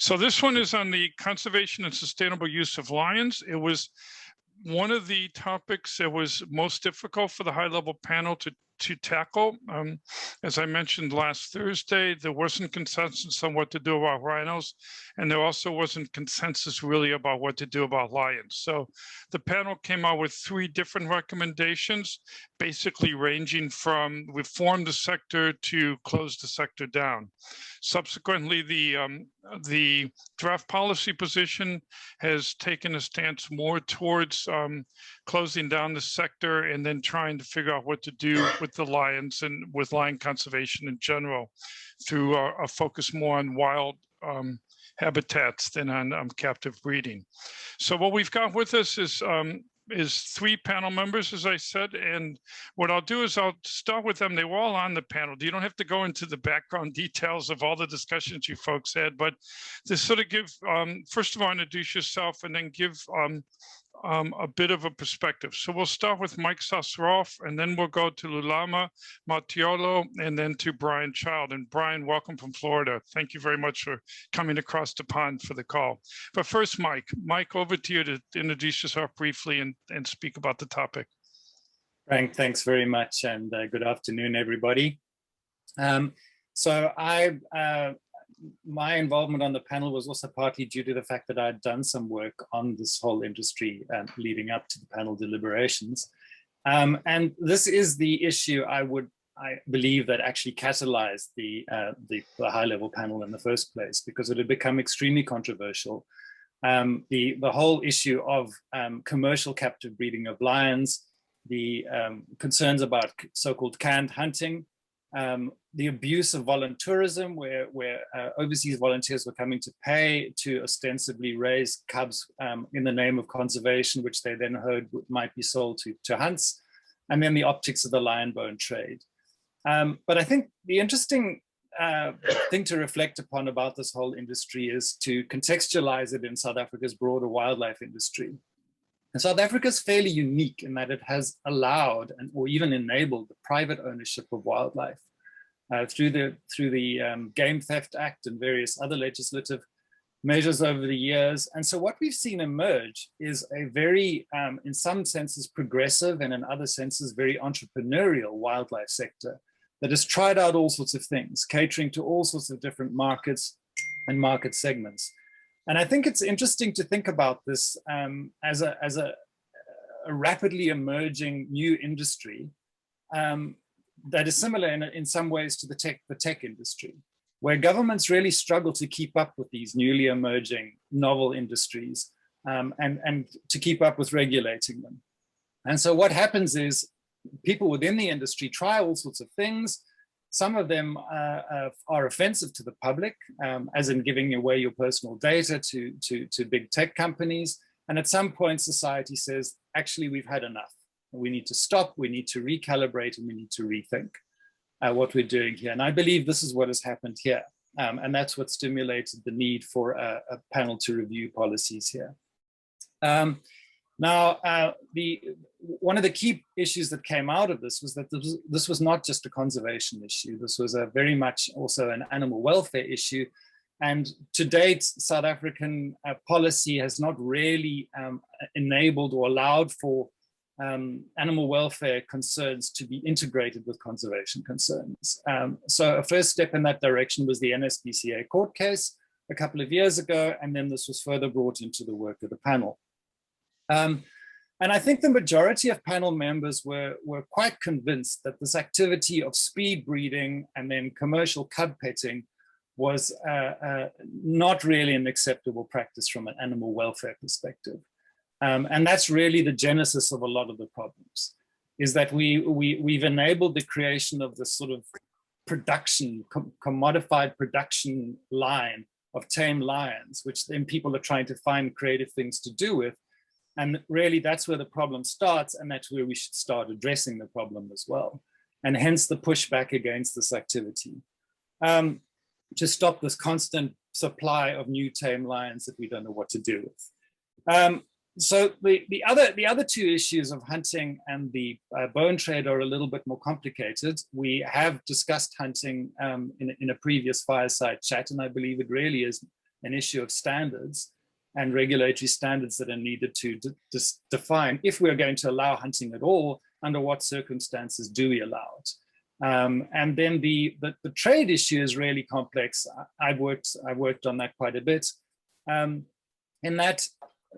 So this one is on the conservation and sustainable use of lions. It was one of the topics that was most difficult for the high-level panel to tackle. As I mentioned last Thursday, there wasn't consensus on what to do about rhinos, and there also wasn't consensus really about what to do about lions. So the panel came out with 3 different recommendations, basically ranging from reform the sector to close the sector down. Subsequently, the draft policy position has taken a stance more towards closing down the sector and then trying to figure out what to do with the lions and with lion conservation in general through a focus more on wild habitats than on captive breeding. So what we've got with us is 3 panel members, as I said, and what I'll do is I'll start with them. They were all on the panel. You don't have to go into the background details of all the discussions you folks had, but to sort of give, first of all, introduce yourself and then give a bit of a perspective. So we'll start with Mike Sas-Rolfes, and then we'll go to Lulama, Matyolo, and then to Brian Child. And Brian, welcome from Florida. Thank you very much for coming across the pond for the call. But first, Mike, over to you to introduce yourself briefly and speak about the topic. Frank, thanks very much, and good afternoon, everybody. My involvement on the panel was also partly due to the fact that I'd done some work on this whole industry leading up to the panel deliberations. And this is the issue I believe that actually catalyzed the high-level panel in the first place, because it had become extremely controversial. The whole issue of commercial captive breeding of lions, the concerns about so-called canned hunting, the abuse of voluntourism, where overseas volunteers were coming to pay to ostensibly raise cubs in the name of conservation, which they then heard might be sold to hunts, and then the optics of the lion bone trade. But I think the interesting thing to reflect upon about this whole industry is to contextualize it in South Africa's broader wildlife industry. And South Africa is fairly unique in that it has allowed or even enabled the private ownership of wildlife through the Game Theft Act and various other legislative measures over the years. And so what we've seen emerge is a very, in some senses, progressive and in other senses, very entrepreneurial wildlife sector that has tried out all sorts of things, catering to all sorts of different markets and market segments. And I think it's interesting to think about this as a rapidly emerging new industry that is similar in some ways to the tech industry, where governments really struggle to keep up with these newly emerging novel industries and to keep up with regulating them. And so what happens is people within the industry try all sorts of things. Some of them are offensive to the public, as in giving away your personal data to big tech companies. And at some point, society says, actually, we've had enough. We need to stop, we need to recalibrate, and we need to rethink what we're doing here. And I believe this is what has happened here. And that's what stimulated the need for a panel to review policies here. One of the key issues that came out of this was that this was not just a conservation issue. This was a very much also an animal welfare issue. And to date, South African policy has not really enabled or allowed for animal welfare concerns to be integrated with conservation concerns. So a first step in that direction was the NSPCA court case a couple of years ago, and then this was further brought into the work of the panel. And I think the majority of panel members were quite convinced that this activity of speed breeding and then commercial cub petting was not really an acceptable practice from an animal welfare perspective. And that's really the genesis of a lot of the problems, is that we've enabled the creation of this sort of production, commodified production line of tame lions, which then people are trying to find creative things to do with. And really that's where the problem starts, and that's where we should start addressing the problem as well. And hence the pushback against this activity, to stop this constant supply of new tame lions that we don't know what to do with. So the other two issues of hunting and the bone trade are a little bit more complicated. We have discussed hunting in a previous fireside chat, and I believe it really is an issue of standards and regulatory standards that are needed to define if we're going to allow hunting at all, under what circumstances do we allow it. And then the trade issue is really complex. I've worked on that quite a bit. In that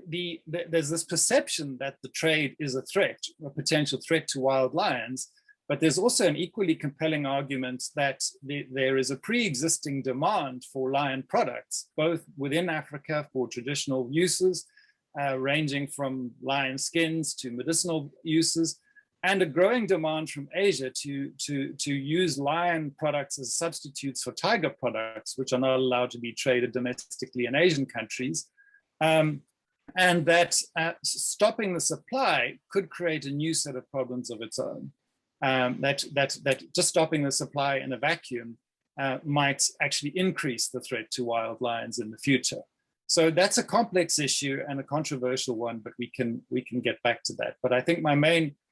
there's this perception that the trade is a threat, a potential threat to wild lions, but there's also an equally compelling argument that there is a pre-existing demand for lion products, both within Africa for traditional uses, ranging from lion skins to medicinal uses, and a growing demand from Asia to use lion products as substitutes for tiger products, which are not allowed to be traded domestically in Asian countries. And that stopping the supply could create a new set of problems of its own. That just stopping the supply in a vacuum might actually increase the threat to wild lions in the future. So that's a complex issue and a controversial one, but we can get back to that. But I think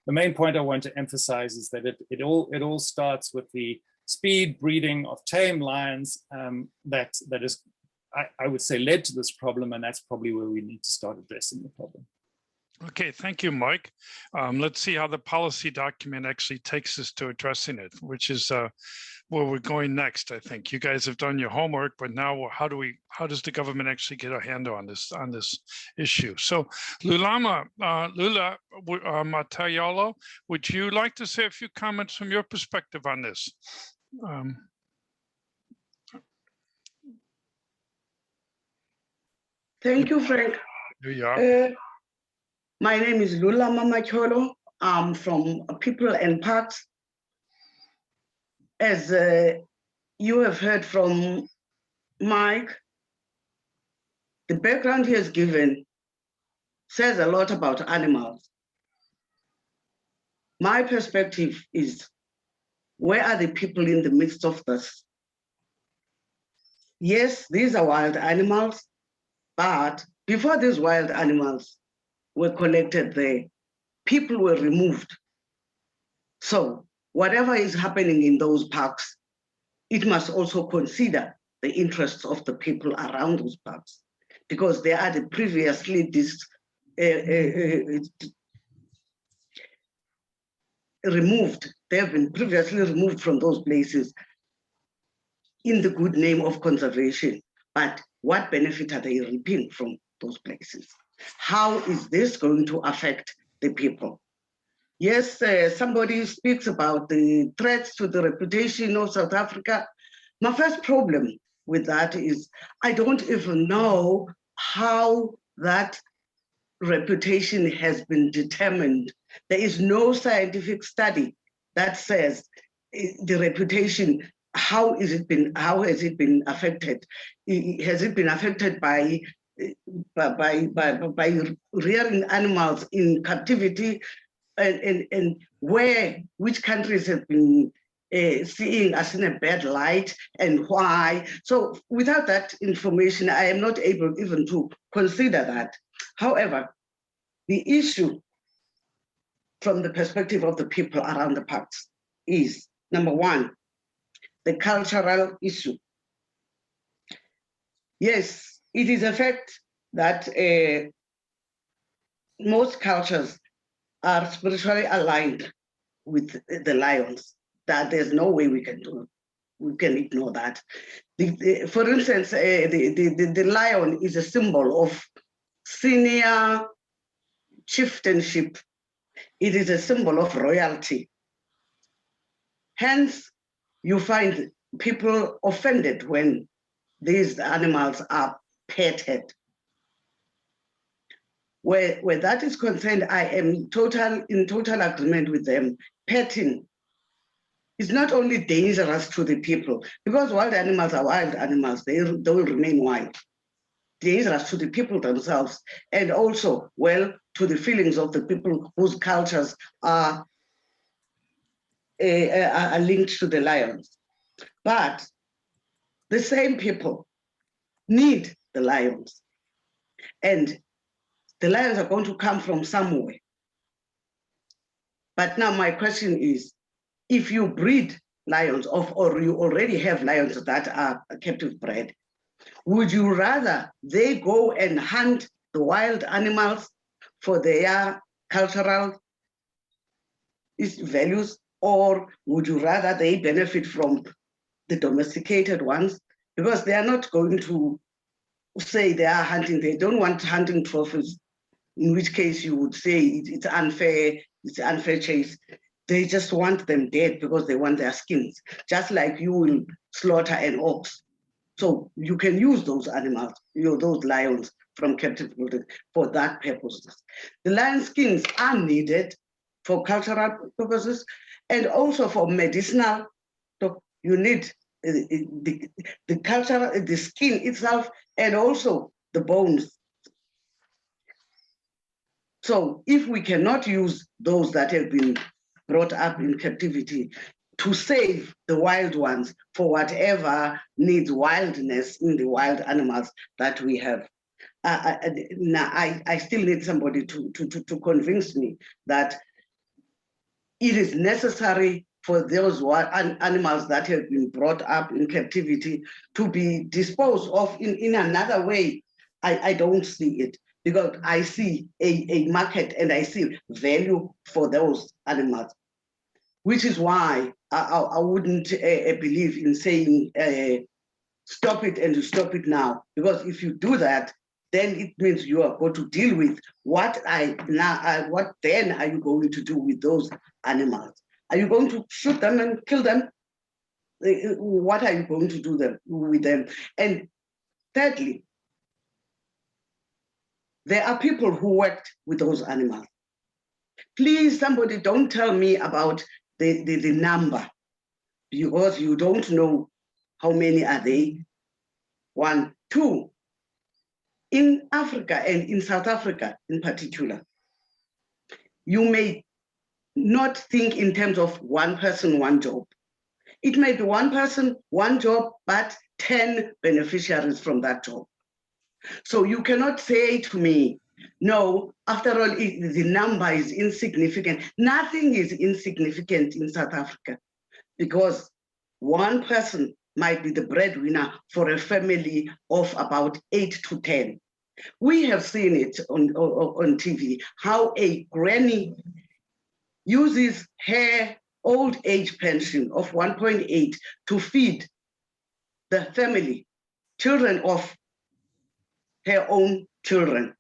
the main point I want to emphasize is that it all starts with the speed breeding of tame lions that is, I would say, led to this problem, and that's probably where we need to start addressing the problem. Okay, thank you, Mike. Let's see how the policy document actually takes us to addressing it, which is where we're going next. I think you guys have done your homework, but now how does the government actually get a handle on this issue? So, Lulama, Matyolo, would you like to say a few comments from your perspective on this? Thank you, Frank. Here you are. My name is Lulama Matyolo. I'm from People and Parks. As you have heard from Mike, the background he has given says a lot about animals. My perspective is, where are the people in the midst of this? Yes, these are wild animals, but before these wild animals were collected there, people were removed. So whatever is happening in those parks, it must also consider the interests of the people around those parks, because they are the previously removed. They have been previously removed from those places in the good name of conservation. But what benefit are they reaping from those places? How is this going to affect the people? Yes, somebody speaks about the threats to the reputation of South Africa. My first problem with that is I don't even know how that reputation has been determined. There is no scientific study that says the reputation, how has it been affected? Has it been affected by rearing animals in captivity, and which countries have been seeing us in a bad light, and why? So without that information, I am not able even to consider that. However, the issue from the perspective of the people around the parks is, number one, the cultural issue. Yes, it is a fact that most cultures are spiritually aligned with the lions, that there's no way we can ignore that. For instance, the lion is a symbol of senior chieftainship. It is a symbol of royalty. Hence, you find people offended when these animals are petted. Where that is concerned, I am in total agreement with them. Petting is not only dangerous to the people, because wild animals are wild animals, they will remain wild. Dangerous to the people themselves, and also, well, to the feelings of the people whose cultures are linked to the lions. But the same people need the lions, and the lions are going to come from somewhere. But now my question is, if you breed lions or you already have lions that are captive bred, Would you rather they go and hunt the wild animals for their cultural values, or would you rather they benefit from the domesticated ones? Because they are not going to say they are hunting, they don't want hunting trophies, in which case you would say it's unfair chase. They just want them dead because they want their skins, just like you will slaughter an ox. So you can use those animals, those lions from captivity for that purpose. The lion skins are needed for cultural purposes and also for medicinal. So you need the cultural, the skin itself, and also the bones. So if we cannot use those that have been brought up in captivity to save the wild ones for whatever needs wildness in the wild animals that we have, I still need somebody to convince me that it is necessary for those animals that have been brought up in captivity to be disposed of in another way. I don't see it, because I see a market and I see value for those animals, which is why I wouldn't believe in saying stop it and you stop it now, because if you do that, then it means you are going to deal with what then are you going to do with those animals? Are you going to shoot them and kill them? What are you going to do with them? And thirdly, there are people who worked with those animals. Please, somebody don't tell me about the number, because you don't know how many are they. 1, 2, in Africa and in South Africa in particular, you may not think in terms of one person, one job. It may be one person, one job, but 10 beneficiaries from that job. So you cannot say to me, no, after all, the number is insignificant. Nothing is insignificant in South Africa, because one person might be the breadwinner for a family of about 8 to 10. We have seen it on TV, how a granny uses her old age pension of 1.8 to feed the family, children of her own children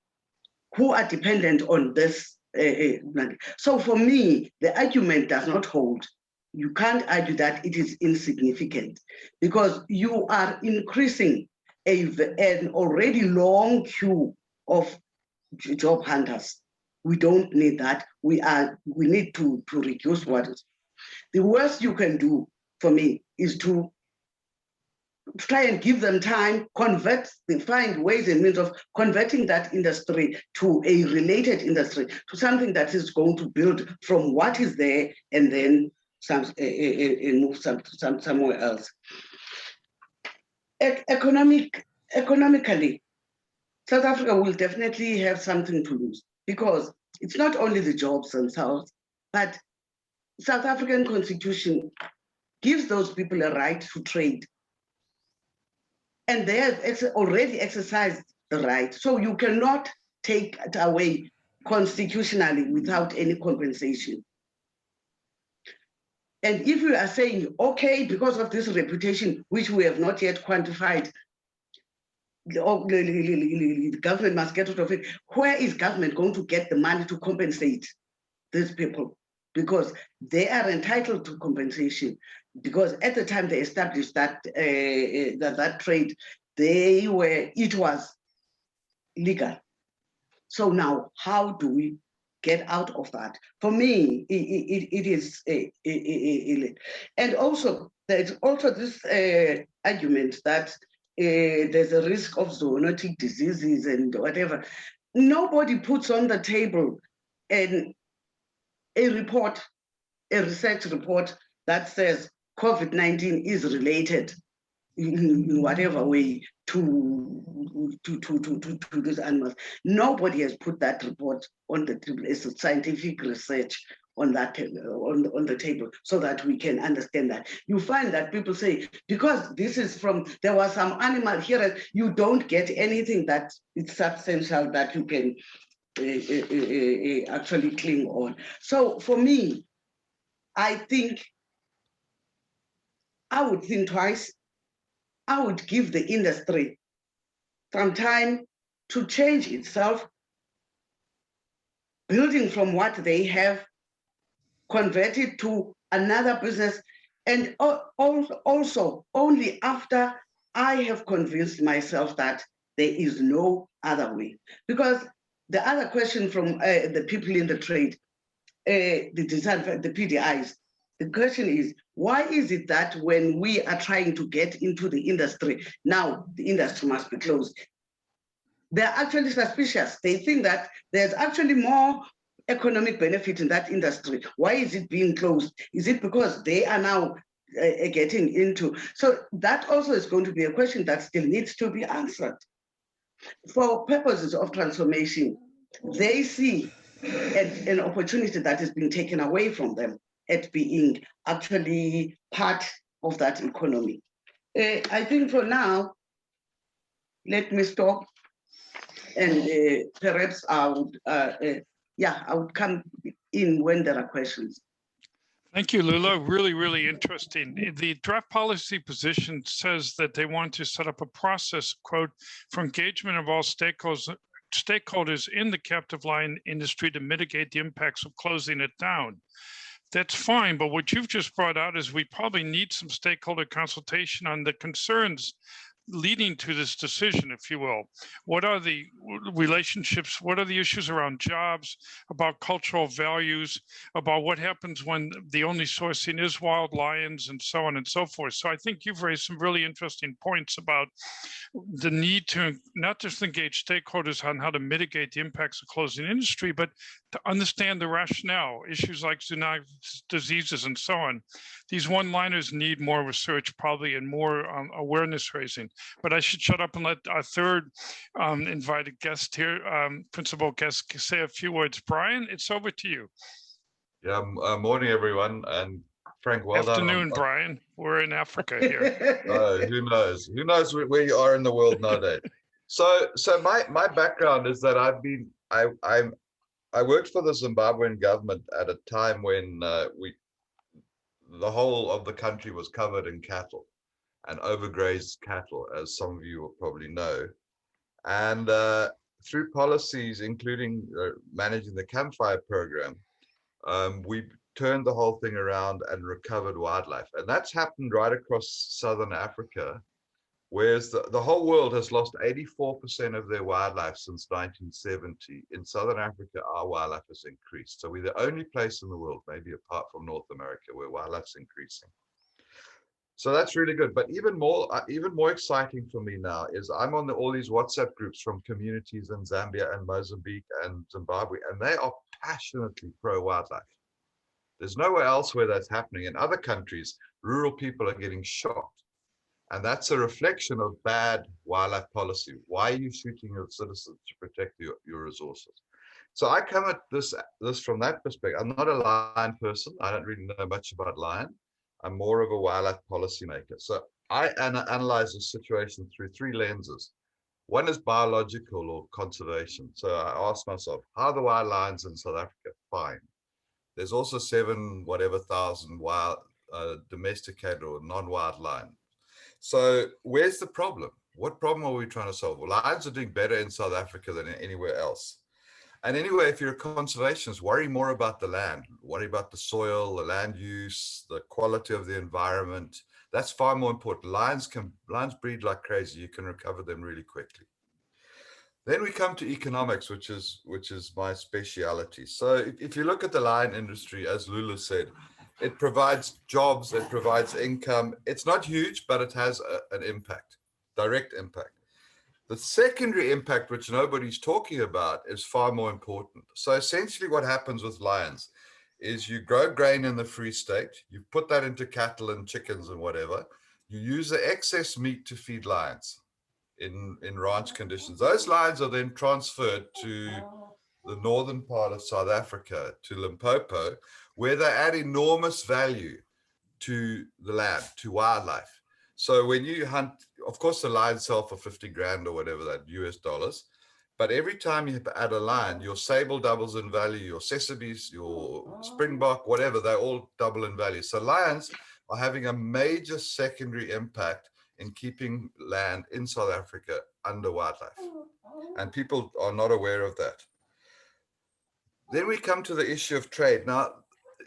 who are dependent on this money. So for me, the argument does not hold. You can't argue that it is insignificant, because you are increasing an already long queue of job hunters. We don't need that. We need to reduce what is. The worst you can do for me is to try and give them time, find ways and means of converting that industry to a related industry, to something that is going to build from what is there and then move somewhere else. Economically, South Africa will definitely have something to lose, because it's not only the jobs themselves, but South African Constitution gives those people a right to trade. And they have already exercised the right. So you cannot take it away constitutionally without any compensation. And if you are saying, okay, because of this reputation, which we have not yet quantified, the government must get out of it. Where is government going to get the money to compensate these people? Because they are entitled to compensation. Because at the time they established that that trade, it was legal. So now, how do we get out of that? For me, it is and also there's also this argument that there's a risk of zoonotic diseases and whatever. Nobody puts on the table a research report that says COVID-19 is related in whatever way to these animals. Nobody has put that report on the table as a scientific research on that on the table so that we can understand that. You find that people say, because this is from, there was some animal here, you don't get anything that is substantial that you can actually cling on. So for me, I think I would think twice. I would give the industry some time to change itself, building from what they have, convert it to another business, and also only after I have convinced myself that there is no other way. Because the other question from the people in the trade, the PDIs, the question is, why is it that when we are trying to get into the industry, now the industry must be closed? They're actually suspicious. They think that there's actually more economic benefit in that industry. Why is it being closed? Is it because they are now getting into? So that also is going to be a question that still needs to be answered. For purposes of transformation, they see an opportunity that is being taken away from them at being actually part of that economy. I think for now, let me stop, and perhaps I would, I would come in when there are questions. Thank you, Lula. Really, really interesting. The draft policy position says that they want to set up a process, quote, for engagement of all stakeholders in the captive lion industry to mitigate the impacts of closing it down. That's fine, but what you've just brought out is we probably need some stakeholder consultation on the concerns leading to this decision, if you will. What are the relationships? What are the issues around jobs, about cultural values, about what happens when the only sourcing is wild lions, and so on and so forth? So I think you've raised some really interesting points about the need to not just engage stakeholders on how to mitigate the impacts of closing industry, but to understand the rationale, issues like zoonotic diseases and so on. These one-liners need more research probably and more awareness raising. But I should shut up and let our third invited guest here, principal guest, say a few words. Brian, it's over to you. Yeah, morning everyone, and Frank, well done. Afternoon, Brian. We're in Africa here. Who knows? Who knows where you are in the world nowadays? So my background is that I worked for the Zimbabwean government at a time when the whole of the country was covered in cattle and overgrazed cattle, as some of you will probably know. And through policies, including managing the campfire program, we turned the whole thing around and recovered wildlife. And that's happened right across Southern Africa, whereas the whole world has lost 84% of their wildlife since 1970. In Southern Africa, our wildlife has increased. So we're the only place in the world, maybe apart from North America, where wildlife's increasing. So that's really good. But even more exciting for me now is I'm on all these WhatsApp groups from communities in Zambia and Mozambique and Zimbabwe, and they are passionately pro-wildlife. There's nowhere else where that's happening. In other countries, rural people are getting shot. And that's a reflection of bad wildlife policy. Why are you shooting your citizens to protect your resources? So I come at this from that perspective. I'm not a lion person. I don't really know much about lion. I'm more of a wildlife policymaker. So I analyze the situation through three lenses. One is biological or conservation. So I ask myself, how are the wild lions in South Africa? Fine. There's also 7,000 wild domesticated or non-wild lions. So where's the problem? What problem are we trying to solve? Well, lions are doing better in South Africa than anywhere else. And anyway, if you're a conservationist, worry more about the land, worry about the soil, the land use, the quality of the environment. That's far more important. Lions breed like crazy. You can recover them really quickly. Then we come to economics, which is my speciality. So if you look at the lion industry, as Lula said, it provides jobs, it provides income. It's not huge, but it has an impact, direct impact. The secondary impact, which nobody's talking about, is far more important. So essentially what happens with lions is you grow grain in the Free State, you put that into cattle and chickens and whatever, you use the excess meat to feed lions in ranch conditions. Those lions are then transferred to the northern part of South Africa to Limpopo, where they add enormous value to the land, to wildlife. So when you hunt, of course, the lions sell for 50 grand or whatever that US dollars, but every time you add a lion, your sable doubles in value, your sesame, your springbok, whatever, they all double in value. So lions are having a major secondary impact in keeping land in South Africa under wildlife. And people are not aware of that. Then we come to the issue of trade. Now,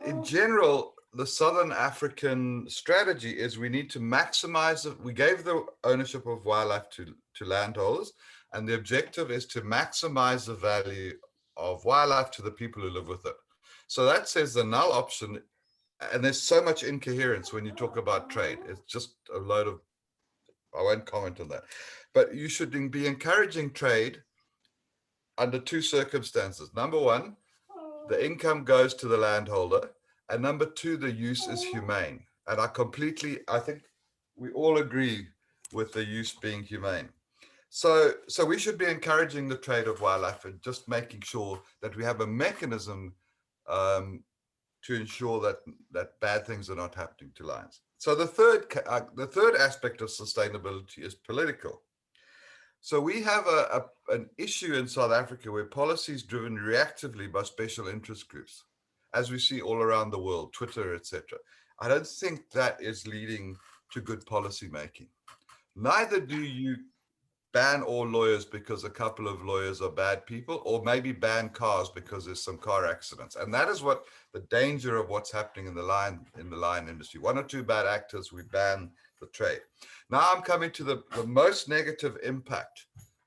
in general, the Southern African strategy is we need to maximize it. We gave the ownership of wildlife to landholders, and the objective is to maximize the value of wildlife to the people who live with it. So that says the null option, and there's so much incoherence when you talk about trade. It's just a load of, I won't comment on that. But you should be encouraging trade under two circumstances. Number one, the income goes to the landholder. And number two, the use is humane. And I think we all agree with the use being humane. So we should be encouraging the trade of wildlife and just making sure that we have a mechanism to ensure that bad things are not happening to lions. So the third aspect of sustainability is political. So we have an issue in South Africa where policy is driven reactively by special interest groups, as we see all around the world, Twitter, etc. I don't think that is leading to good policy making. Neither do you ban all lawyers because a couple of lawyers are bad people, or maybe ban cars because there's some car accidents. And that is what the danger of what's happening in the lion industry. One or two bad actors, we ban the trade. Now I'm coming to the most negative impact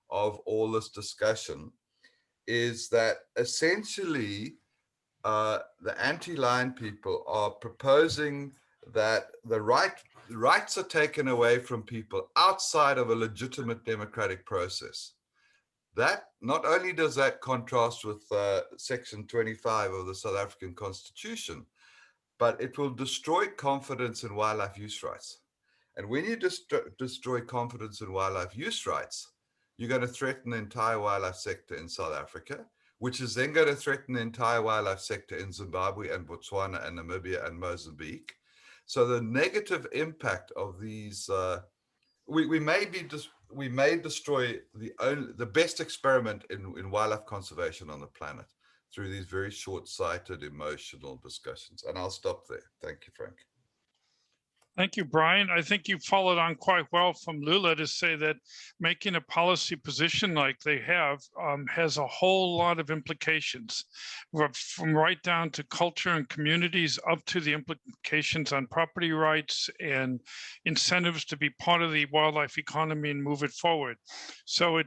of all this discussion is that essentially the anti-lion people are proposing that the rights are taken away from people outside of a legitimate democratic process. That not only does that contrast with Section 25 of the South African Constitution, but it will destroy confidence in wildlife use rights. And when you destroy confidence in wildlife use rights, you're going to threaten the entire wildlife sector in South Africa, which is then going to threaten the entire wildlife sector in Zimbabwe and Botswana and Namibia and Mozambique. So the negative impact of these, we may destroy the best experiment in wildlife conservation on the planet through these very short-sighted emotional discussions. And I'll stop there. Thank you, Frank. Thank you, Brian. I think you followed on quite well from Lula to say that making a policy position like they have has a whole lot of implications, from right down to culture and communities up to the implications on property rights and incentives to be part of the wildlife economy and move it forward. So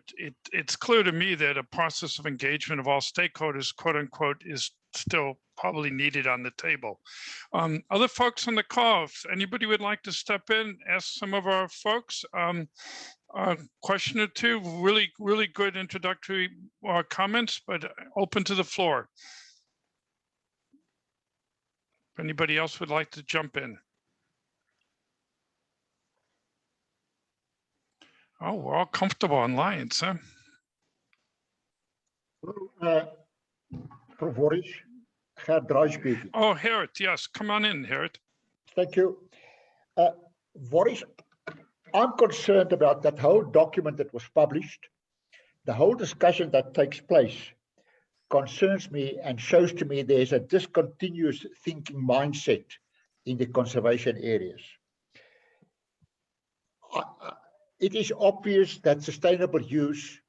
it's clear to me that a process of engagement of all stakeholders, quote unquote, is still probably needed on the table. Other folks on the call, if anybody would like to step in, ask some of our folks a question or two, really good introductory comments, but open to the floor. If anybody else would like to jump in. Oh, we're all comfortable on lions, huh? Prof. Boris, Gert speaking. Oh, Gerrit, yes, come on in, Gerrit. Thank you. Boris, I'm concerned about that whole document that was published. The whole discussion that takes place concerns me and shows to me there's a discontinuous thinking mindset in the conservation areas. It is obvious that sustainable use,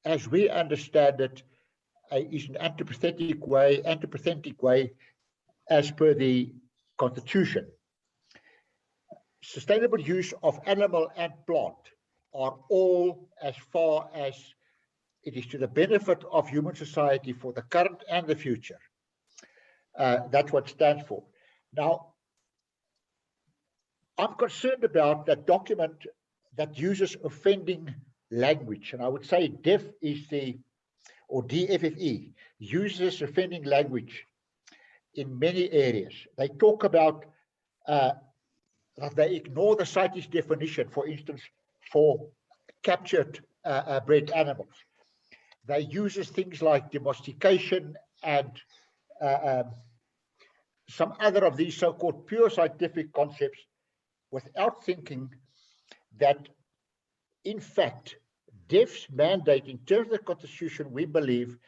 as we understand it, is an anthropocentric way as per the Constitution. Sustainable use of animal and plant are all as far as it is to the benefit of human society for the current and the future. That's what it stands for. Now, I'm concerned about that document that uses offending language, and I would say DEF is or DFFE, uses offending language in many areas. They talk about that they ignore the CITES definition, for instance, for captured bred animals. they uses things like domestication and some other of these so-called pure scientific concepts without thinking that, in fact, DEF's mandate in terms of the Constitution, we believe,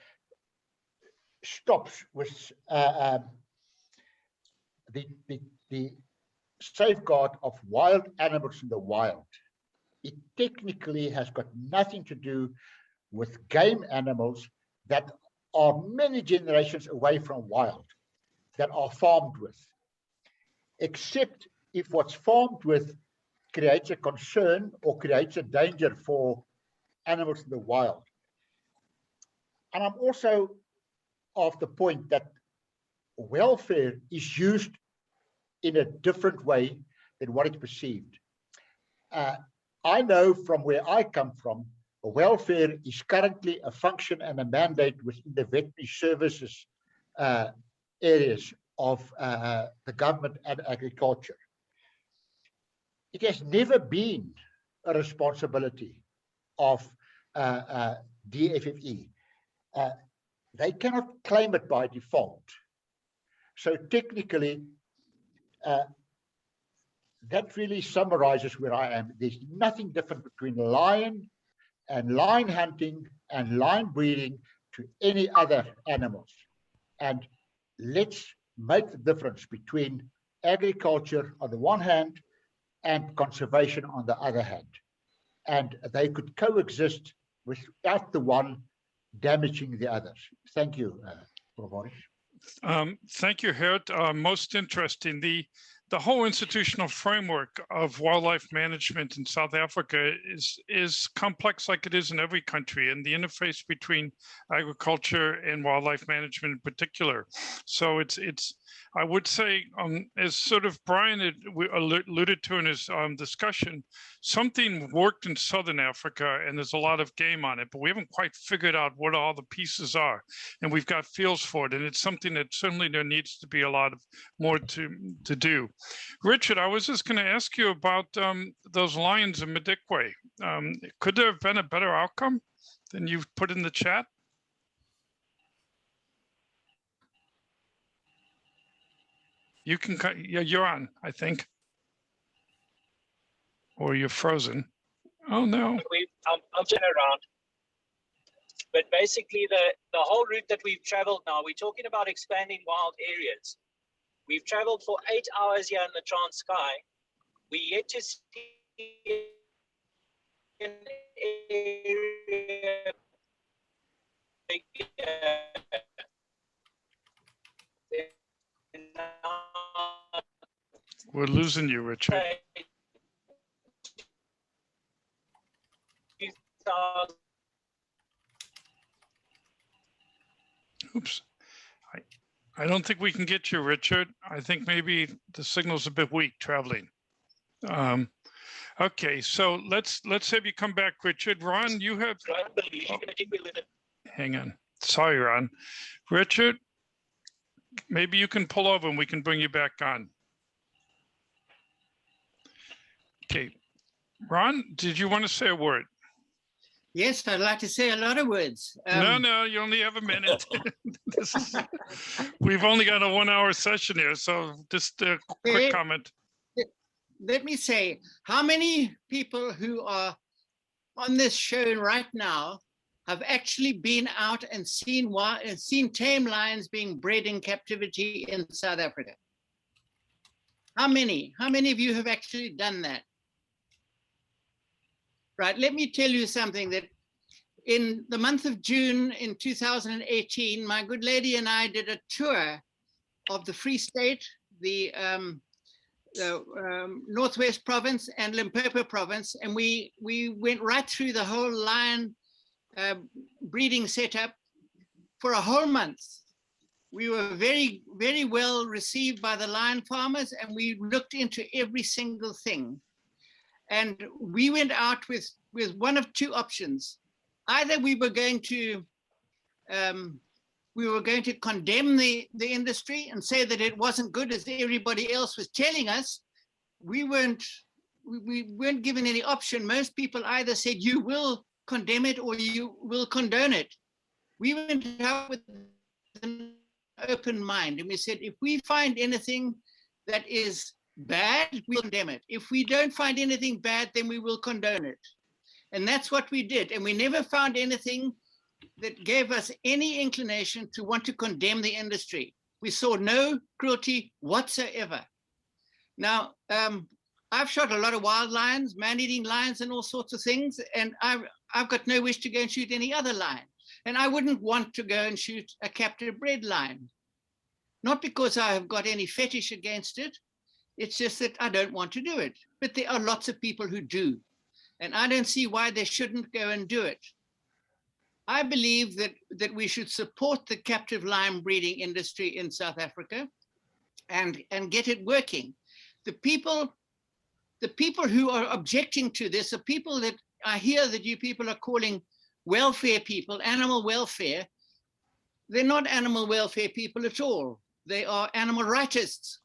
stops with the safeguard of wild animals in the wild. It technically has got nothing to do with game animals that are many generations away from wild, that are farmed with, except if what's farmed with creates a concern or creates a danger for animals in the wild. And I'm also of the point that welfare is used in a different way than what it's perceived. I know from where I come from, welfare is currently a function and a mandate within the veterinary services areas of the government and agriculture. It has never been a responsibility of DFFE. They cannot claim it by default. So technically, that really summarizes where I am. There's nothing different between lion and lion hunting and lion breeding to any other animals. And let's make the difference between agriculture on the one hand and conservation on the other hand. And they could coexist without the one damaging the others. Thank you, Prof. Thank you, Gert. Most interesting. The whole institutional framework of wildlife management in South Africa is complex like it is in every country, and the interface between agriculture and wildlife management in particular. So it's I would say, as sort of Brian had alluded to in his discussion, something worked in Southern Africa and there's a lot of game on it, but we haven't quite figured out what all the pieces are. And we've got feels for it. And it's something that certainly there needs to be a lot of more to do. Richard, I was just going to ask you about those lions in Madikwe. Could there have been a better outcome than you've put in the chat? You can, yeah, you're on, I think. Or you're frozen. Oh, no. I'll turn around. But basically, the whole route that we've traveled now, we're talking about expanding wild areas. We've traveled for 8 hours here in the Transkei. We yet to see an area. We're losing you, Richard. Oops. I don't think we can get you, Richard. I think maybe the signal's a bit weak traveling. Okay, so let's have you come back, Richard. Ron, you have. Oh, hang on. Sorry, Ron. Richard, maybe you can pull over and we can bring you back on. Okay. Ron, did you want to say a word? Yes, I'd like to say a lot of words. No, you only have a minute. We've only got a 1 hour session here, so just a quick comment. Let me say, how many people who are on this show right now have actually been out and seen tame lions being bred in captivity in South Africa? How many? How many of you have actually done that? Right, let me tell you something that in the month of June in 2018, my good lady and I did a tour of the Free State, the Northwest Province and Limpopo Province, and we went right through the whole lion breeding setup for a whole month. We were very, very well received by the lion farmers, and we looked into every single thing. And we went out with one of two options. Either we were going to condemn the industry and say that it wasn't good as everybody else was telling us. We weren't given any option. Most people either said you will condemn it or you will condone it. we went out with an open mind, and we said, if we find anything that is bad, we'll condemn it. If we don't find anything bad, then we will condone it. And that's what we did. And we never found anything that gave us any inclination to want to condemn the industry. We saw no cruelty whatsoever. Now, I've shot a lot of wild lions, man-eating lions and all sorts of things, and I've got no wish to go and shoot any other lion. And I wouldn't want to go and shoot a captive bred lion. Not because I have got any fetish against it, it's just that I don't want to do it. But there are lots of people who do. And I don't see why they shouldn't go and do it. I believe that we should support the captive lion breeding industry in South Africa and get it working. The people who are objecting to this are people that I hear that you people are calling welfare people, animal welfare. They're not animal welfare people at all. They are animal rightists.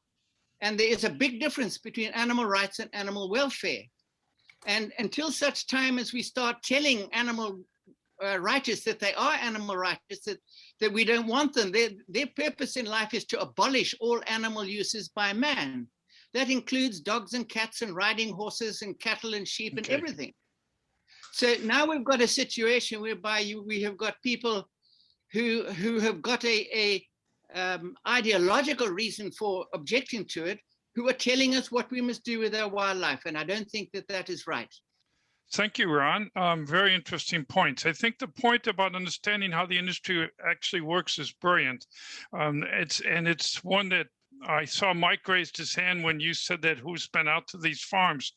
And there is a big difference between animal rights and animal welfare. And until such time as we start telling animal rightists that they are animal rightists, that we don't want them, their purpose in life is to abolish all animal uses by man. That includes dogs and cats and riding horses and cattle and sheep and everything. So now we've got a situation whereby we have got people who have got a ideological reason for objecting to it, who are telling us what we must do with our wildlife. And I don't think that that is right. Thank you, Ron. Very interesting points. I think the point about understanding how the industry actually works is brilliant. It's one that I saw Mike raised his hand when you said that who's been out to these farms.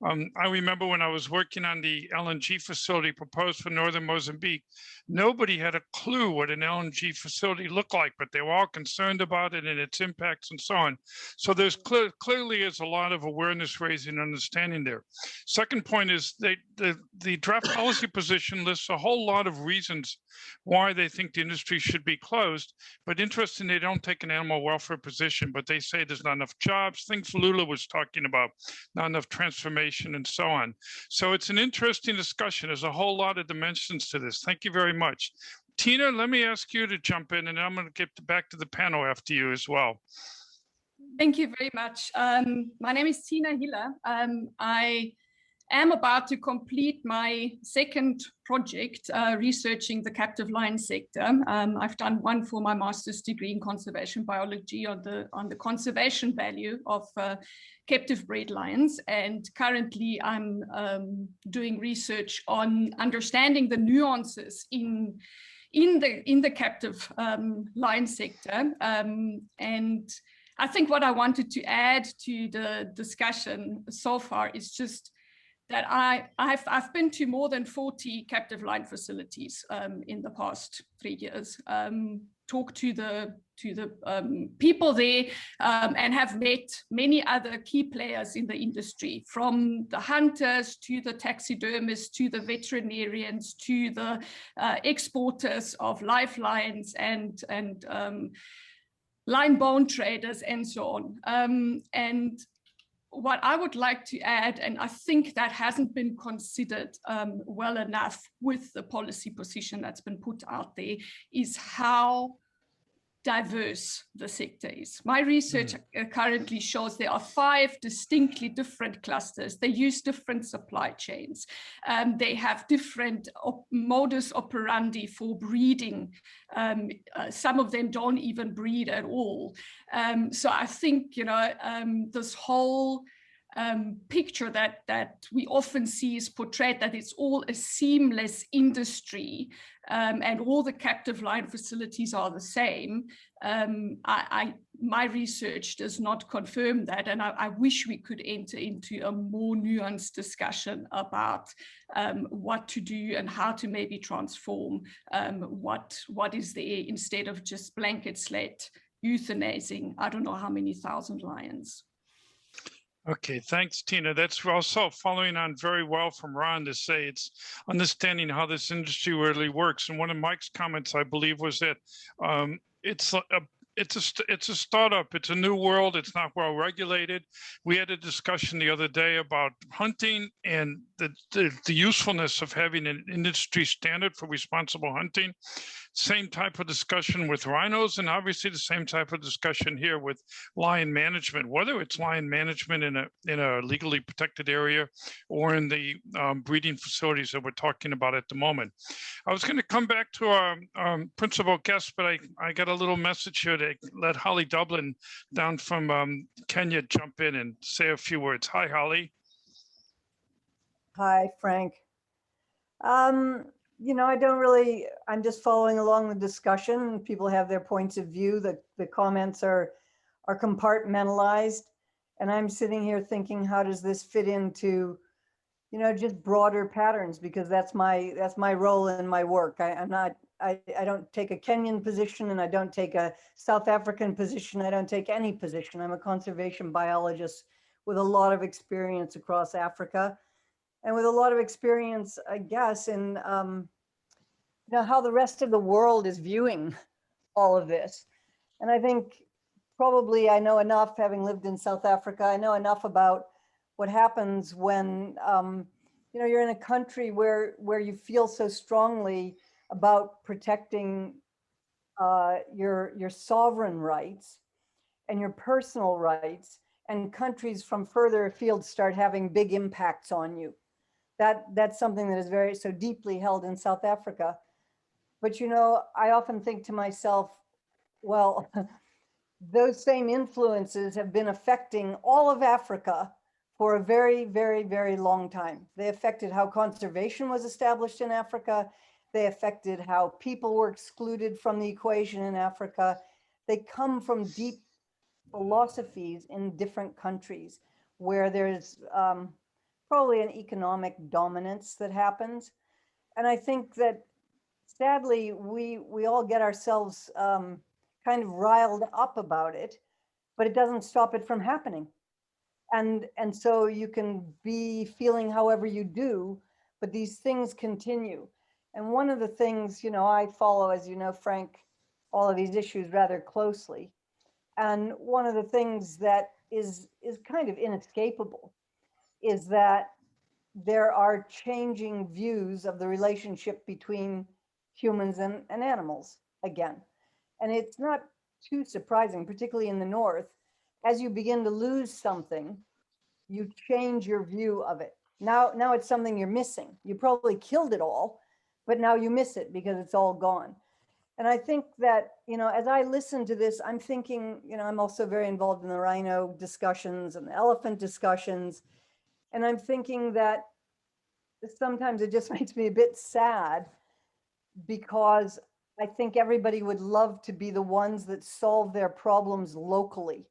I remember when I was working on the LNG facility proposed for northern Mozambique, nobody had a clue what an LNG facility looked like, but they were all concerned about it and its impacts and so on. So there's clearly is a lot of awareness raising and understanding there. Second point is the draft policy position lists a whole lot of reasons why they think the industry should be closed, but interesting, they don't take an animal welfare position, but they say there's not enough jobs, things Lula was talking about, not enough transformation and so on. So it's an interesting discussion. There's a whole lot of dimensions to this. Thank you very much. Tina, let me ask you to jump in, and I'm going to get back to the panel after you as well. Thank you very much. My name is Tina Hiller. I am about to complete my second project researching the captive lion sector. I've done one for my master's degree in conservation biology on the conservation value of captive bred lions, and currently I'm doing research on understanding the nuances in the captive lion sector. And I think what I wanted to add to the discussion so far is just that I've been to more than 40 captive lion facilities in the past 3 years, talked to the people there, and have met many other key players in the industry, from the hunters to the taxidermists to the veterinarians to the exporters of live lions and lion bone traders and so on. And what I would like to add, and I think that hasn't been considered well enough with the policy position that's been put out there, is how diverse the sector is. My research currently shows there are 5 distinctly different clusters. They use different supply chains. They have different modus operandi for breeding. Some of them don't even breed at all. So I think, this whole picture that we often see is portrayed that it's all a seamless industry, and all the captive lion facilities are the same. My research does not confirm that, and I wish we could enter into a more nuanced discussion about what to do and how to maybe transform what is there, instead of just blanket slate euthanizing I don't know how many thousand lions. Okay, thanks, Tina. That's also following on very well from Ron to say it's understanding how this industry really works. And one of Mike's comments, I believe, was that it's a startup. It's a new world. It's not well regulated. We had a discussion the other day about hunting and the usefulness of having an industry standard for responsible hunting. Same type of discussion with rhinos, and obviously the same type of discussion here with lion management, whether it's lion management in a legally protected area or in the breeding facilities that we're talking about at the moment. I was going to come back to our principal guest, but I got a little message here to let Holly Dublin down from Kenya jump in and say a few words. Hi, Holly. Hi, Frank. You know, I'm just following along the discussion. People have their points of view. The comments are compartmentalized. And I'm sitting here thinking, how does this fit into, you know, just broader patterns? Because that's my role in my work. I don't take a Kenyan position, and I don't take a South African position. I don't take any position. I'm a conservation biologist with a lot of experience across Africa, and with a lot of experience, I guess, in you know, how the rest of the world is viewing all of this. And I think probably I know enough, having lived in South Africa, I know enough about what happens when you know, you're in a country where you feel so strongly about protecting your sovereign rights and your personal rights, and countries from further afield start having big impacts on you. That's something that is very so deeply held in South Africa. But, you know, I often think to myself, well, those same influences have been affecting all of Africa for a very, very, very long time. They affected how conservation was established in Africa. They affected how people were excluded from the equation in Africa. They come from deep philosophies in different countries where there's probably an economic dominance that happens. And I think that sadly, we all get ourselves kind of riled up about it, but it doesn't stop it from happening. And so you can be feeling however you do, but these things continue. And one of the things, you know, I follow, as you know, Frank, all of these issues rather closely. And one of the things that is kind of inescapable is that there are changing views of the relationship between humans and animals again. And it's not too surprising, particularly in the North. As you begin to lose something, you change your view of it. Now it's something you're missing. You probably killed it all, but now you miss it because it's all gone. And I think that, you know, as I listen to this, I'm thinking, you know, I'm also very involved in the rhino discussions and the elephant discussions. And I'm thinking that sometimes it just makes me a bit sad, because I think everybody would love to be the ones that solve their problems locally.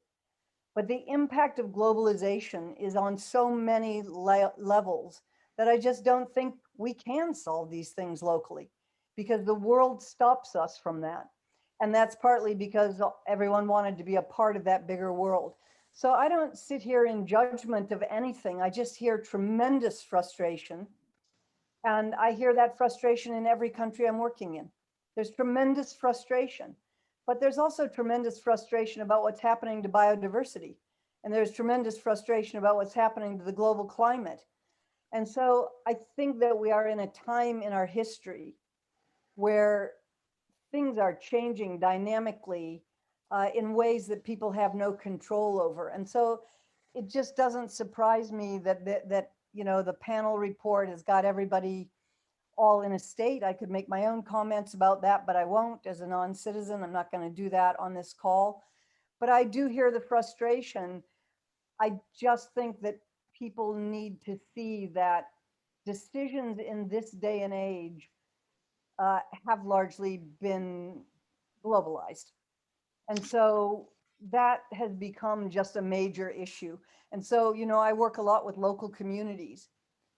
But the impact of globalization is on so many levels that I just don't think we can solve these things locally, because the world stops us from that. And that's partly because everyone wanted to be a part of that bigger world. So I don't sit here in judgment of anything. I just hear tremendous frustration. And I hear that frustration in every country I'm working in. There's tremendous frustration, but there's also tremendous frustration about what's happening to biodiversity. And there's tremendous frustration about what's happening to the global climate. And so I think that we are in a time in our history where things are changing dynamically in ways that people have no control over. And so it just doesn't surprise me that you know, the panel report has got everybody all in a state. I could make my own comments about that, but I won't. As a non-citizen, I'm not going to do that on this call. But I do hear the frustration. I just think that people need to see that decisions in this day and age have largely been globalized. And so that has become just a major issue. And so, you know, I work a lot with local communities.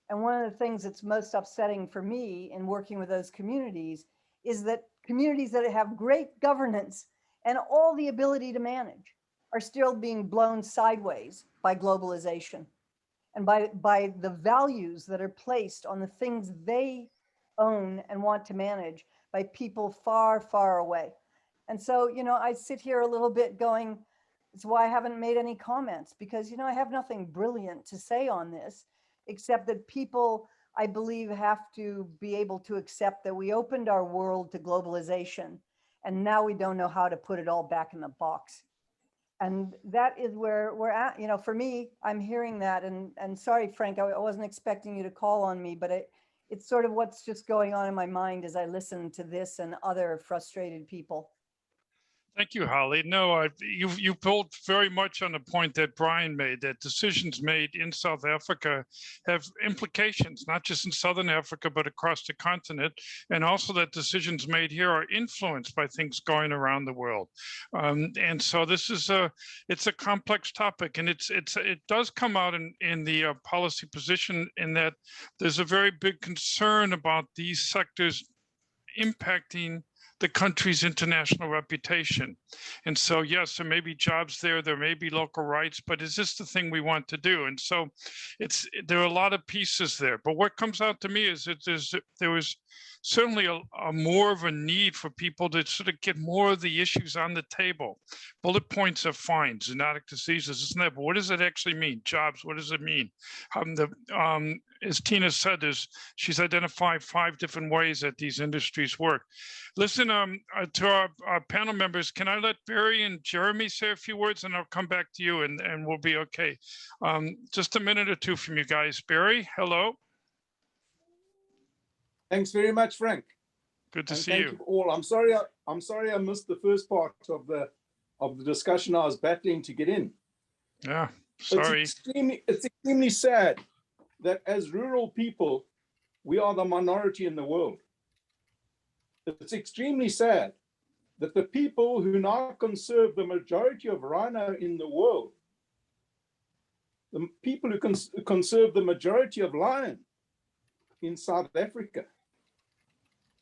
And one of the things that's most upsetting for me in working with those communities is that communities that have great governance and all the ability to manage are still being blown sideways by globalization and by the values that are placed on the things they own and want to manage by people far, far away. And so, you know, I sit here a little bit going, it's why I haven't made any comments, because, you know, I have nothing brilliant to say on this, except that people, I believe, have to be able to accept that we opened our world to globalization, and now we don't know how to put it all back in the box. And that is where we're at. You know, for me, I'm hearing that, and sorry, Frank, I wasn't expecting you to call on me, but it's sort of what's just going on in my mind as I listen to this and other frustrated people. Thank you, Holly. No, you pulled very much on the point that Brian made, that decisions made in South Africa have implications, not just in Southern Africa, but across the continent. And also that decisions made here are influenced by things going around the world. And so this is it's a complex topic, and it does come out in the policy position, in that there's a very big concern about these sectors impacting the country's international reputation. And so, yes, there may be jobs there, there may be local rights, but is this the thing we want to do? And so there are a lot of pieces there. But what comes out to me is that there was certainly a more of a need for people to sort of get more of the issues on the table. Bullet points are fine, zoonotic diseases, isn't that? But what does it actually mean? Jobs, what does it mean? As Tina said, she's identified 5 different ways that these industries work. Listen, to our panel members, can I let Barry and Jeremy say a few words, and I'll come back to you, and we'll be okay. Just a minute or two from you guys. Barry, hello. Thanks very much, Frank. Good to see thank you. you all. I'm sorry I missed the first part of the discussion. I was battling to get in. Yeah, sorry. It's extremely sad that as rural people, we are the minority in the world. It's extremely sad that the people who now conserve the majority of rhino in the world, the people who conserve the majority of lion in South Africa,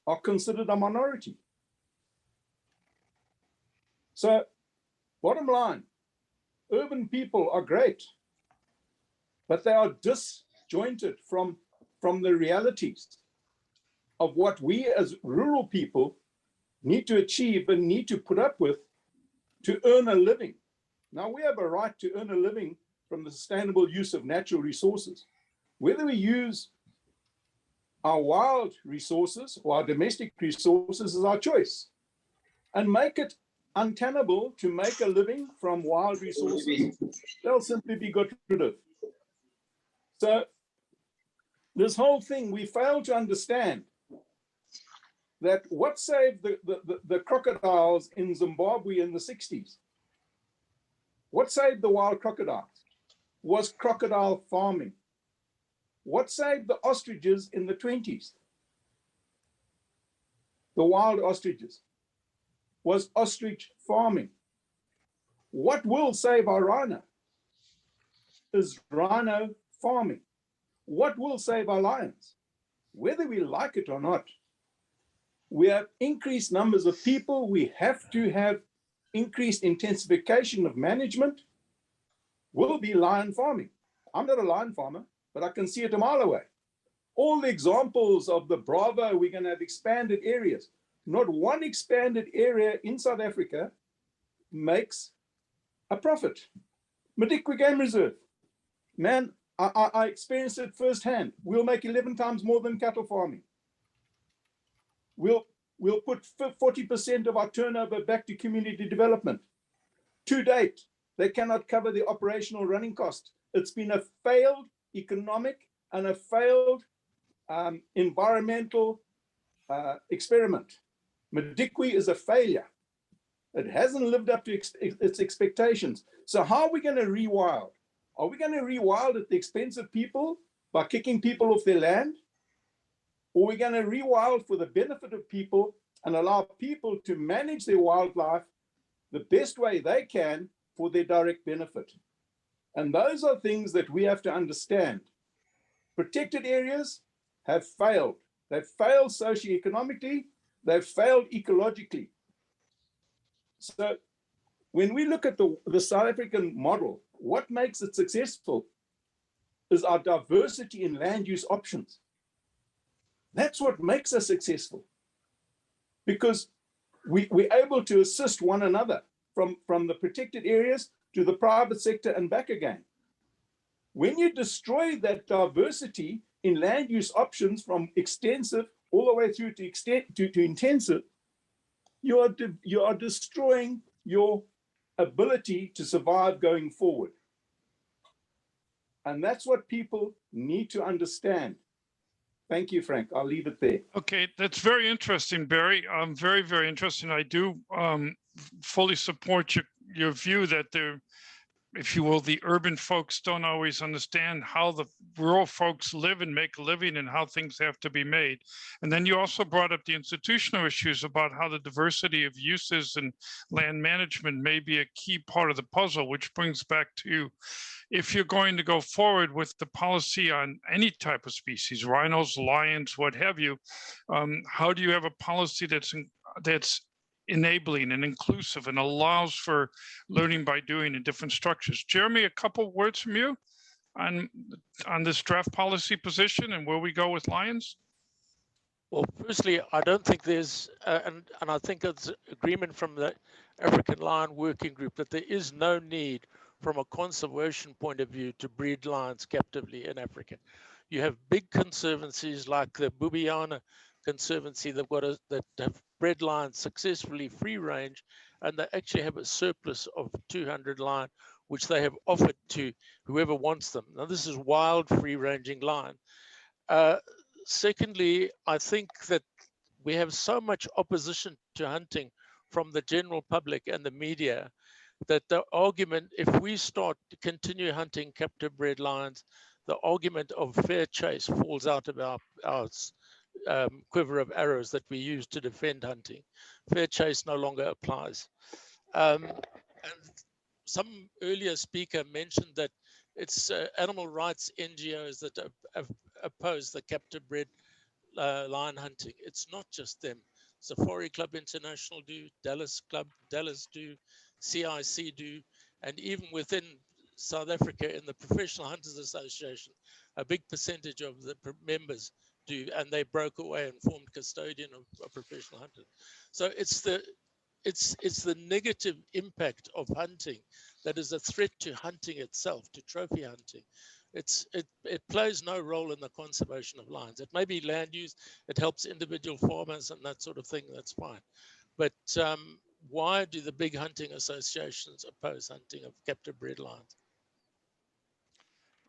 are considered a minority. So, bottom line, urban people are great, but they are disjointed from the realities of what we as rural people need to achieve and need to put up with to earn a living. Now, we have a right to earn a living from the sustainable use of natural resources. Whether we use our wild resources or our domestic resources is our choice, and make it untenable to make a living from wild resources. They'll simply be got rid of. So this whole thing, we fail to understand that what saved the crocodiles in Zimbabwe in the 60s, what saved the wild crocodiles was crocodile farming. What saved the ostriches in the 20s, the wild ostriches, was ostrich farming. What will save our rhino is rhino farming. What will save our lions, whether we like it or not? We have increased numbers of people. We have to have increased intensification of management. Will be lion farming. I'm not a lion farmer, but I can see it a mile away. All the examples of the Bravo, we're going to have expanded areas. Not one expanded area in South Africa makes a profit. Madikwe Game Reserve, man, I experienced it firsthand. We'll make 11 times more than cattle farming. We'll put 40% of our turnover back to community development. To date, they cannot cover the operational running cost. It's been a failed economic and a failed environmental experiment. Madikwe is a failure. It hasn't lived up to its expectations. So how are we going to rewild? Are we going to rewild at the expense of people by kicking people off their land? Or are we going to rewild for the benefit of people and allow people to manage their wildlife the best way they can for their direct benefit? And those are things that we have to understand. Protected areas have failed. They've failed socioeconomically. They've failed ecologically. So when we look at the South African model, what makes it successful is our diversity in land use options. That's what makes us successful. Because we're able to assist one another from the protected areas to the private sector and back again. When you destroy that diversity in land use options from extensive all the way through to intensive, you are destroying your ability to survive going forward. And that's what people need to understand. Thank you, Frank. I'll leave it there. Okay, that's very interesting, Barry. Very, very interesting. I do fully support your view that there, if you will, the urban folks don't always understand how the rural folks live and make a living and how things have to be made. And then you also brought up the institutional issues about how the diversity of uses and land management may be a key part of the puzzle, which brings back to, if you're going to go forward with the policy on any type of species, rhinos, lions, what have you, how do you have a policy that's enabling and inclusive and allows for learning by doing in different structures? Jeremy, a couple words from you on this draft policy position and where we go with lions? Well, firstly, I don't think there's, and I think it's agreement from the African Lion Working Group that there is no need from a conservation point of view to breed lions captively in Africa. You have big conservancies like the Bubiana Conservancy that have bred lions successfully free range, and they actually have a surplus of 200 lion, which they have offered to whoever wants them. Now, this is wild free ranging lion. Secondly, I think that we have so much opposition to hunting from the general public and the media that the argument, if we start to continue hunting captive bred lions, the argument of fair chase falls out of our quiver of arrows that we use to defend hunting. Fair chase no longer applies. And some earlier speaker mentioned that it's animal rights NGOs that oppose the captive bred lion hunting. It's not just them. Safari Club International do, Dallas do, CIC do, and even within South Africa in the Professional Hunters Association, a big percentage of the members do, and they broke away and formed custodian of professional hunters. So it's the negative impact of hunting that is a threat to hunting itself, to trophy hunting. It plays no role in the conservation of lions. It may be land use, it helps individual farmers and that sort of thing, that's fine. But why do the big hunting associations oppose hunting of captive bred lions?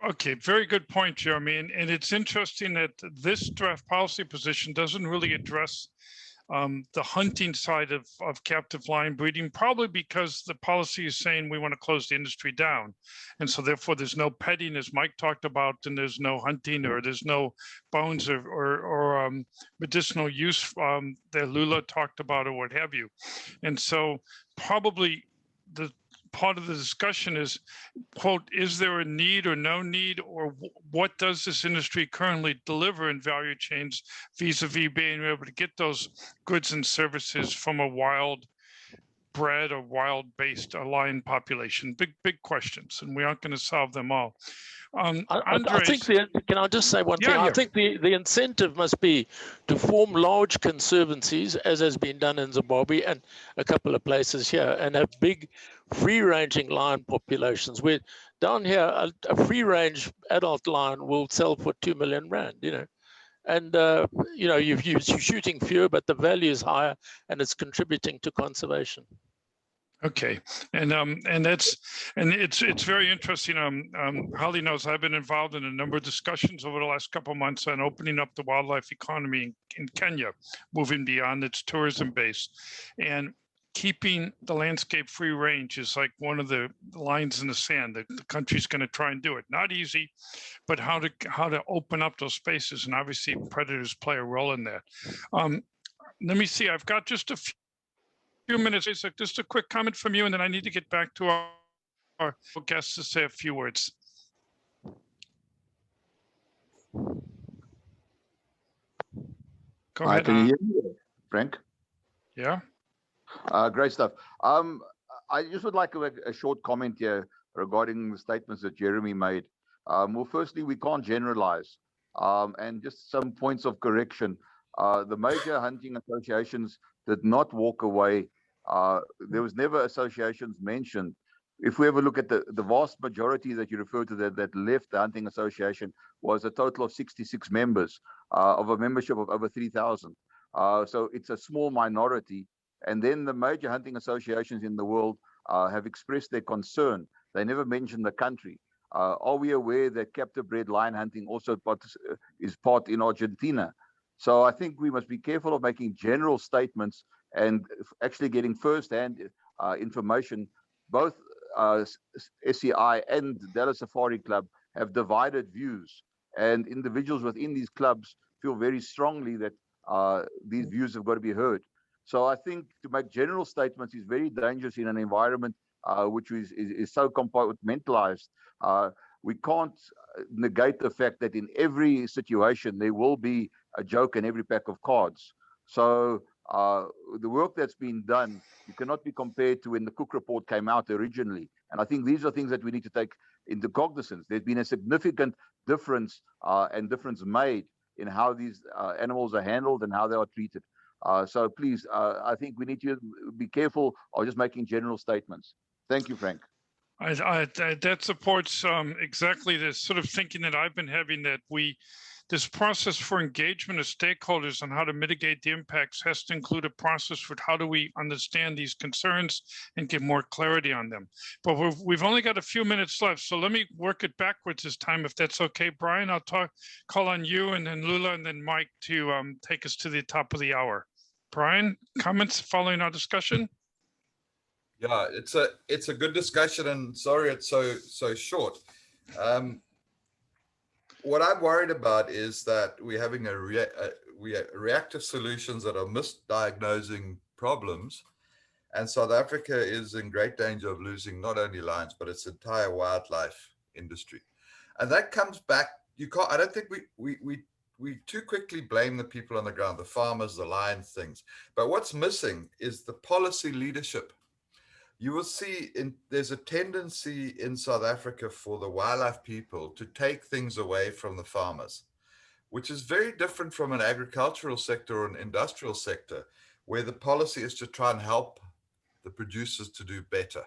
Okay, very good point, Jeremy. And it's interesting that this draft policy position doesn't really address the hunting side of captive lion breeding, probably because the policy is saying we want to close the industry down. And so therefore there's no petting, as Mike talked about, and there's no hunting, or there's no bones or medicinal use that Lula talked about, or what have you. And so probably the part of the discussion is, quote, is there a need or no need, or what does this industry currently deliver in value chains vis-a-vis being able to get those goods and services from a wild bred or wild based lion population? Big questions, and we aren't going to solve them all. I think can I just say one thing? Yeah. I think the incentive must be to form large conservancies, as has been done in Zimbabwe and a couple of places here, and have big free-ranging lion populations. Where down here, a free-range adult lion will sell for 2 million rand, you know. And you know, you're shooting fewer, but the value is higher, and it's contributing to conservation. Okay, and it's very interesting. Holly knows I've been involved in a number of discussions over the last couple of months on opening up the wildlife economy in Kenya, moving beyond its tourism base, and keeping the landscape free range is like one of the lines in the sand. The country's going to try and do it. Not easy, but how to open up those spaces, and obviously predators play a role in that. Let me see. I've got just a few minutes. Just a quick comment from you, and then I need to get back to our guests to say a few words. Go ahead. Can you hear me, Frank? Yeah. Great stuff. I just would like to make a short comment here regarding the statements that Jeremy made. Well, firstly, we can't generalize. And just some points of correction. The major hunting associations did not walk away. There was never associations mentioned. If we ever look at the vast majority that you refer to that left the hunting association was a total of 66 members of a membership of over 3,000. So it's a small minority. And then the major hunting associations in the world have expressed their concern. They never mentioned the country. Are we aware that captive bred lion hunting also is part in Argentina? So I think we must be careful of making general statements and actually getting first-hand information. Both SCI and Dallas Safari Club have divided views, and individuals within these clubs feel very strongly that these views have got to be heard. So I think to make general statements is very dangerous in an environment which is so compartmentalized. We can't negate the fact that in every situation there will be a joke in every pack of cards. So the work that's been done, you cannot be compared to when the Cook Report came out originally. And I think these are things that we need to take into cognizance. There's been a significant difference and difference made in how these animals are handled and how they are treated. So please, I think we need to be careful of just making general statements. Thank you, Frank. That supports exactly this sort of thinking that I've been having, that this process for engagement of stakeholders on how to mitigate the impacts has to include a process for how do we understand these concerns and get more clarity on them. But we've only got a few minutes left, so let me work it backwards this time, if that's okay. Brian, I'll call on you, and then Lula, and then Mike to take us to the top of the hour. Brian, comments following our discussion? Yeah, it's a good discussion, and sorry it's so short. What I'm worried about is that we're having reactive solutions that are misdiagnosing problems, and South Africa is in great danger of losing not only lions but its entire wildlife industry. And that comes back. I don't think we too quickly blame the people on the ground, the farmers, the lions, things. But what's missing is the policy leadership. You will see there's a tendency in South Africa for the wildlife people to take things away from the farmers, which is very different from an agricultural sector or an industrial sector, where the policy is to try and help the producers to do better.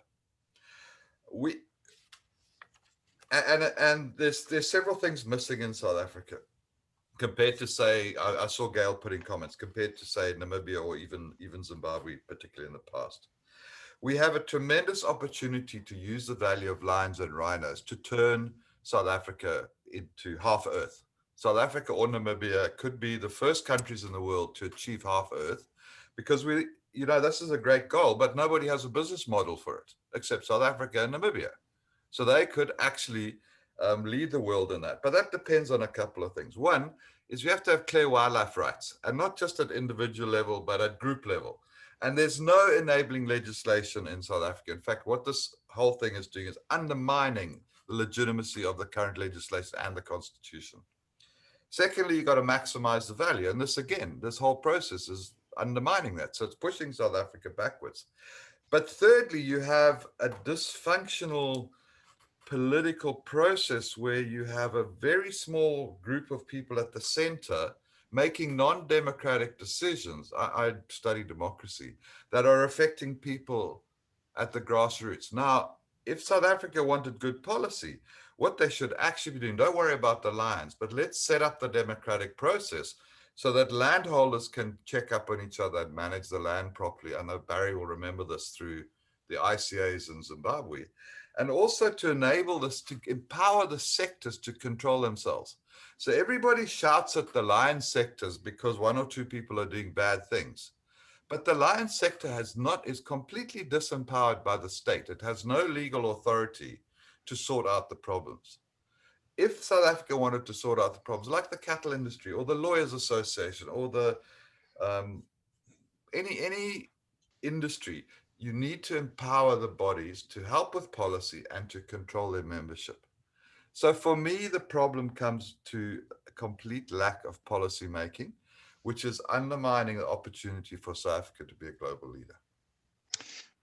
And there's several things missing in South Africa compared to, say, I saw Gail putting comments, compared to, say, Namibia or even Zimbabwe, particularly in the past. We have a tremendous opportunity to use the value of lions and rhinos to turn South Africa into half Earth. South Africa or Namibia could be the first countries in the world to achieve half Earth, because this is a great goal, but nobody has a business model for it except South Africa and Namibia. So they could actually lead the world in that. But that depends on a couple of things. One is we have to have clear wildlife rights, and not just at individual level, but at group level. And there's no enabling legislation in South Africa. In fact, what this whole thing is doing is undermining the legitimacy of the current legislation and the Constitution. Secondly, you've got to maximize the value. And this whole process is undermining that. So it's pushing South Africa backwards. But thirdly, you have a dysfunctional political process where you have a very small group of people at the center making non-democratic decisions. I study democracy, that are affecting people at the grassroots. Now, if South Africa wanted good policy, what they should actually be doing, don't worry about the lions, but let's set up the democratic process so that landholders can check up on each other and manage the land properly. I know Barry will remember this through the ICAs in Zimbabwe. And also to enable this, to empower the sectors to control themselves. So everybody shouts at the lion sectors because one or two people are doing bad things. But the lion sector is completely disempowered by the state. It has no legal authority to sort out the problems. If South Africa wanted to sort out the problems, like the cattle industry or the Lawyers Association or the any industry, you need to empower the bodies to help with policy and to control their membership. So for me, the problem comes to a complete lack of policy making, which is undermining the opportunity for South Africa to be a global leader.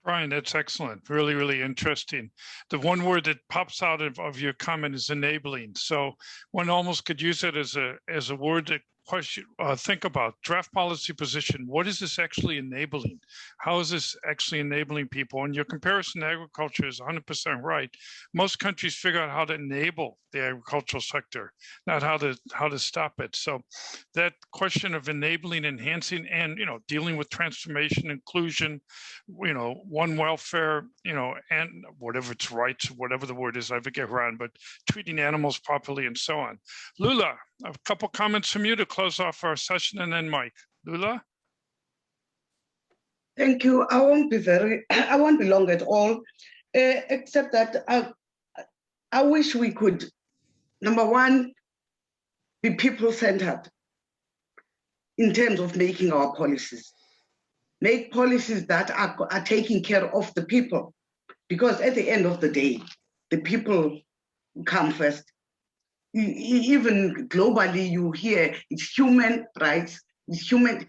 Brian, that's excellent. Really, really interesting. The one word that pops out of your comment is enabling. So one almost could use it as a word that question, think about draft policy position. What is this actually enabling? How is this actually enabling people? And your comparison to agriculture is 100% right. Most countries figure out how to enable the agricultural sector, not how to stop it. So that question of enabling, enhancing, and dealing with transformation, inclusion, one welfare, and whatever its rights, whatever the word is, I forget around, but treating animals properly and so on. Lula, a couple comments from you to close off our session, and then Mike. Lula? Thank you. I won't be long at all, except that I wish we could, number one, be people-centered in terms of making our policies. Make policies that are taking care of the people, because at the end of the day, the people come first. Even globally, you hear it's human rights, it's human,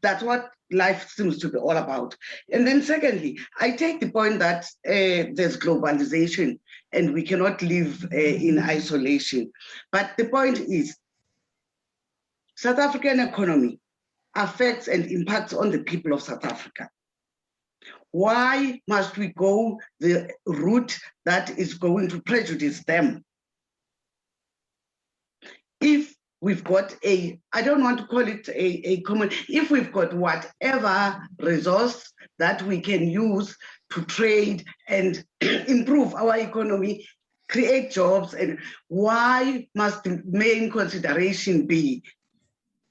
that's what life seems to be all about. And then secondly, I take the point that there's globalization and we cannot live in isolation. But the point is, South African economy affects and impacts on the people of South Africa. Why must we go the route that is going to prejudice them? If we've got I don't want to call it a common, if we've got whatever resource that we can use to trade and improve our economy, create jobs, and why must the main consideration be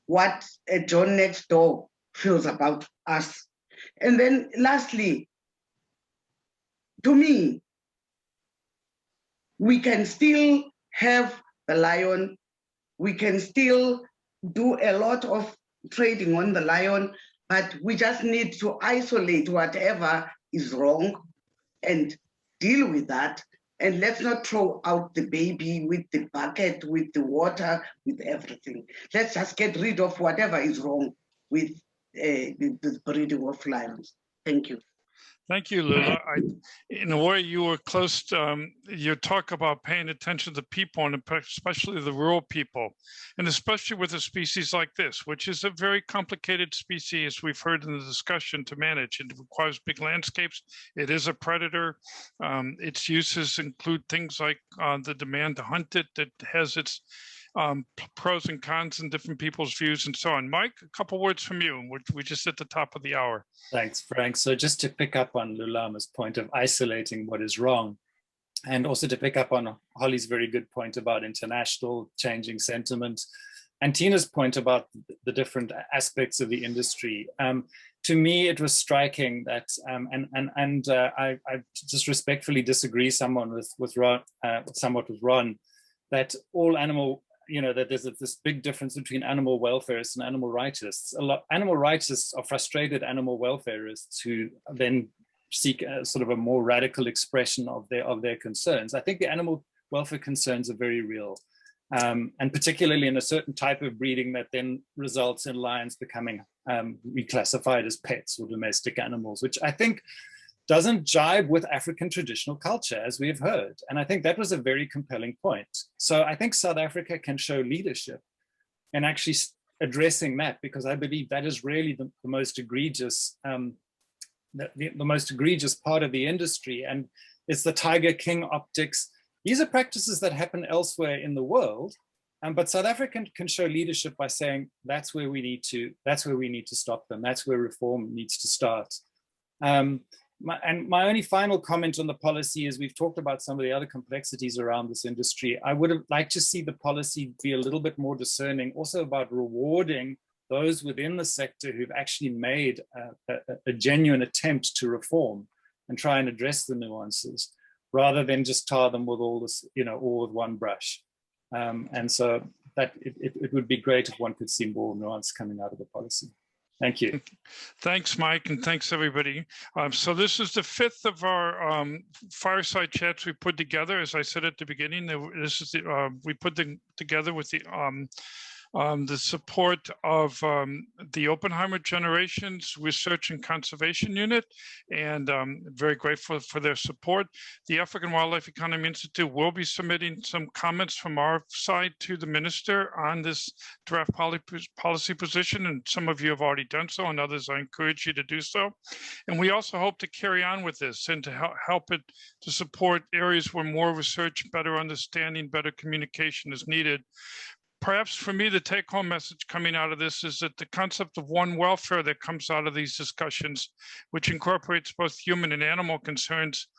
what John next door feels about us? And then lastly, to me, we can still have the lion. We can still do a lot of trading on the lion, but we just need to isolate whatever is wrong and deal with that. And let's not throw out the baby with the bucket, with the water, with everything. Let's just get rid of whatever is wrong with the breeding of lions. Thank you. Thank you, Lula. In a way, you were close to, you talk about paying attention to the people, and especially the rural people, and especially with a species like this, which is a very complicated species, we've heard in the discussion, to manage. It requires big landscapes. It is a predator. Its uses include things like the demand to hunt it, that has its pros and cons and different people's views and so on. Mike, a couple words from you. We're just at the top of the hour. Thanks, Frank. So just to pick up on Lulama's point of isolating what is wrong, and also to pick up on Holly's very good point about international changing sentiment, and Tina's point about the different aspects of the industry. To me, it was striking that, I just respectfully disagree somewhat with Ron, that all animal, that there's this big difference between animal welfareists and animal rightists. Animal rightists are frustrated animal welfareists who then seek a sort of a more radical expression of their concerns. I think the animal welfare concerns are very real, and particularly in a certain type of breeding that then results in lions becoming reclassified as pets or domestic animals, which I think doesn't jibe with African traditional culture, as we've heard. And I think that was a very compelling point. So I think South Africa can show leadership in actually addressing that, because I believe that is really the most egregious, the most egregious part of the industry. And it's the tiger king optics. These are practices that happen elsewhere in the world. But South Africa can show leadership by saying that's where we need to stop them. That's where reform needs to start. My only final comment on the policy is, we've talked about some of the other complexities around this industry. I would have liked to see the policy be a little bit more discerning, also about rewarding those within the sector who've actually made a genuine attempt to reform and try and address the nuances, rather than just tar them with all this, all with one brush. And so that it would be great if one could see more nuance coming out of the policy. Thank you. Thanks, Mike, and thanks, everybody. So this is the 5th of our fireside chats we put together. As I said at the beginning, this is we put them together with the the support of the Oppenheimer Generations Research and Conservation Unit, and very grateful for their support. The African Wildlife Economy Institute will be submitting some comments from our side to the minister on this draft policy position, and some of you have already done so, and others I encourage you to do so. And we also hope to carry on with this and to help it to support areas where more research, better understanding, better communication is needed. Perhaps for me, the take-home message coming out of this is that the concept of one welfare that comes out of these discussions, which incorporates both human and animal concerns,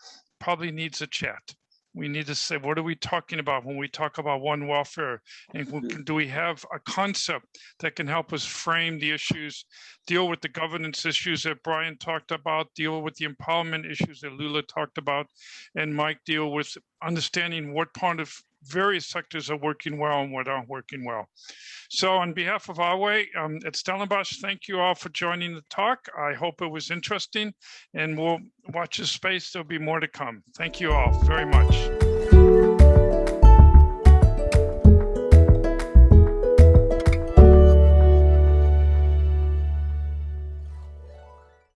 probably needs a chat. We need to say, what are we talking about when we talk about one welfare? And do we have a concept that can help us frame the issues, deal with the governance issues that Brian talked about, deal with the empowerment issues that Lula talked about, and Mike deal with understanding what part of various sectors are working well and what aren't working well. So on behalf of 𝐼𝐲 at Stellenbosch, thank you all for joining the talk. I hope it was interesting, and we'll watch this space. There'll be more to come. Thank you all very much.